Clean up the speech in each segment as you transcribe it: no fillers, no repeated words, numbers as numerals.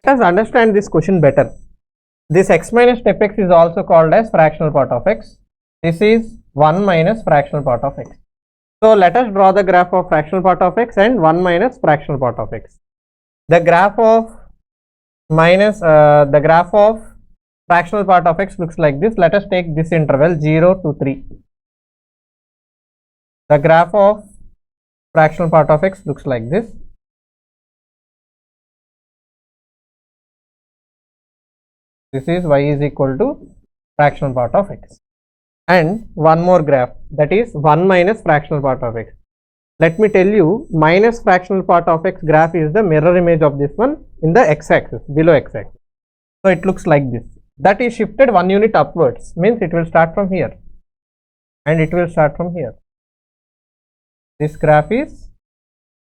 Let us understand this question better. This x minus step x is also called as fractional part of x. This is 1 minus fractional part of x. So let us draw the graph of fractional part of x and 1 minus fractional part of x. The graph of fractional part of x looks like this. Let us take this interval 0 to 3. The graph of fractional part of x looks like this. This is y is equal to fractional part of x. And one more graph, that is 1 minus fractional part of x. Let me tell you, minus fractional part of x graph is the mirror image of this one in the x-axis, below x-axis. So it looks like this. That is shifted 1 unit upwards, means it will start from here and it will start from here. This graph is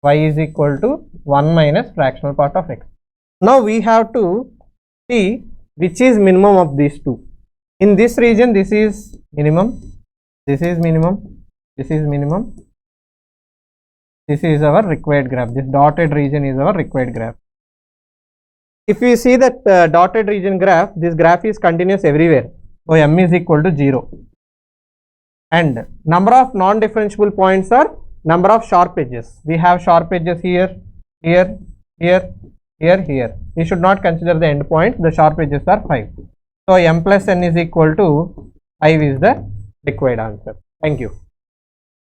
y is equal to 1 minus fractional part of x. Now we have to see which is minimum of these two. In this region, this is minimum, this is minimum, this is minimum. This is our required graph. This dotted region is our required graph. If we see that dotted region graph, this graph is continuous everywhere. So m is equal to 0. And number of non-differentiable points are number of sharp edges. We have sharp edges here, here, here, here, here. We should not consider the end point. The sharp edges are 5. So m plus n is equal to 5 is the required answer. Thank you.